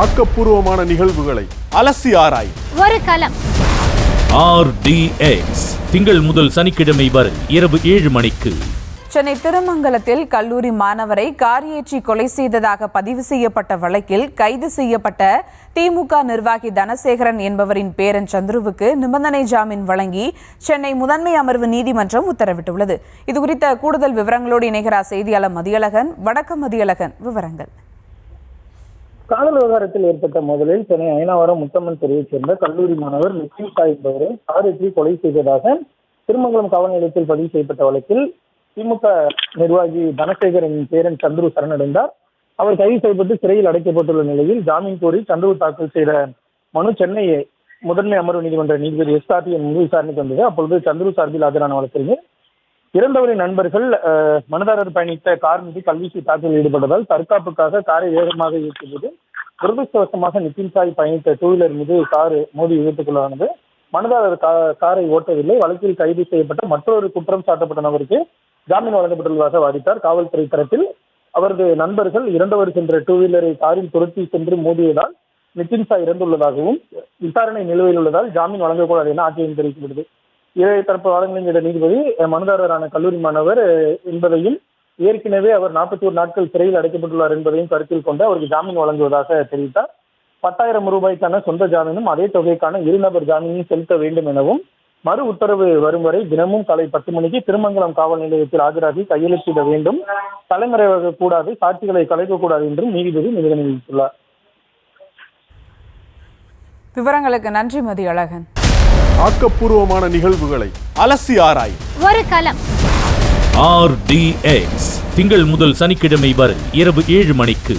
ஆக்கப்பூர்வமான நிகழ்வுகளை அலசி ஆராய் ஒரு களம். RDX திங்கள் முதல் சனிக்கிழமை வரை இரவு 7 மணிக்கு. சென்னை திருமங்கலத்தில் கல்லூரி மாணவரை கார் ஏற்றி கொலை செய்ததாக பதிவு செய்யப்பட்ட வழக்கில் கைது செய்யப்பட்ட திமுக நிர்வாகி தனசேகரன் என்பவரின் பேரன் சந்துருவுக்கு நிபந்தனை ஜாமீன் வழங்கி சென்னை முதன்மை அமர்வு நீதிமன்றம் உத்தரவிட்டுள்ளது. இதுகுறித்த கூடுதல் விவரங்களோடு இணைகிறார் செய்தியாளர் மதியழகன். வணக்கம் மதியழகன், விவரங்கள். காதல் விவகாரத்தில் ஏற்பட்ட மோதலில் சென்னை அயனாவரம் முத்தம்மன் தெருவைச் சேர்ந்த கல்லூரி மாணவர் நித்தின் சாய் என்பவரை கார் ஏற்றி கொலை செய்ததாக திருமங்கலம் காவல் நிலையத்தில் பதிவு செய்யப்பட்ட வழக்கில் திமுக நிர்வாகி தனசேகரின் பேரன் சந்துரு சரணடைந்தார். அவர் கைது செய்யப்பட்டு சிறையில் அடைக்கப்பட்டுள்ள நிலையில் ஜாமீன் கோரி சந்துரு தாக்கல் செய்த மனு சென்னை முதன்மை அமர்வு நீதிமன்ற நீதிபதி SRT முன்பு விசாரணைக்கு வந்தது. அப்பொழுது சந்துரு சார்பில் ஆஜரான வழக்கறிஞர் இறந்தவரின் நண்பர்கள் மனுதாரர் பயணித்த கார் மீது கல்வீச்சு தாக்குதலில் ஈடுபட்டதால் தற்காப்புக்காக காரை வேகமாக இயக்கியபோது துரதிருஷ்டவசமாக நிதின் சாய் பயணித்த டூவீலர் மீது கார் மோதி விபத்துக்குள்ளானது. மனுதாரர் காரை ஓட்டவில்லை. வழக்கில் கைது செய்யப்பட்ட மற்றொரு குற்றம் சாட்டப்பட்ட நபருக்கு ஜாமீன் வழங்கப்பட்டுள்ளதாக வாதிட்டார். காவல்துறை தரப்பில் அவரது நண்பர்கள் இறந்தவர் சென்ற டூவீலரை காரில் துரத்தி சென்று மோதியதால் நிதின் சாய் இறந்துள்ளதாகவும் விசாரணை நிலுவையில் உள்ளதால் ஜாமீன் வழங்கக்கூடாது என ஆட்சியம் தெரிவிக்கப்பட்டது. இரு தரப்பு வாதங்களின் இந்த நீதிபதி மனுதாரரான கல்லூரி மாணவர் என்பதையும் ஏற்கனவே அவர் 41 நாட்கள் சிறையில் அடைக்கப்பட்டுள்ளார் என்பதையும் கருத்தில் கொண்டு அவருக்கு ஜாமீன் வழங்குவதாக தெரிவித்தார். 10,000 ரூபாய்க்கான சொந்த ஜாமீனும் அதே தொகைக்கான இருநபர் ஜாமீனும் செலுத்த வேண்டும் எனவும் மறு உத்தரவு வரும் வரை தினமும் காலை 10 மணிக்கு திருமங்கலம் காவல் நிலையத்தில் ஆஜராகி கையெழுத்திட வேண்டும், தலைமறைவாக கூடாது, சாட்சிகளை கலைக்கக்கூடாது என்றும் நீதிபதி நிபந்தனை விதித்துள்ளார். விவரங்களுக்கு நன்றி மதியழகன். ஆக்கப்பூர்வமான நிகழ்வுகளை அலசி ஆராய் ஒரு களம். RDX திங்கள் முதல் சனிக்கிழமை வரை இரவு 7 மணிக்கு.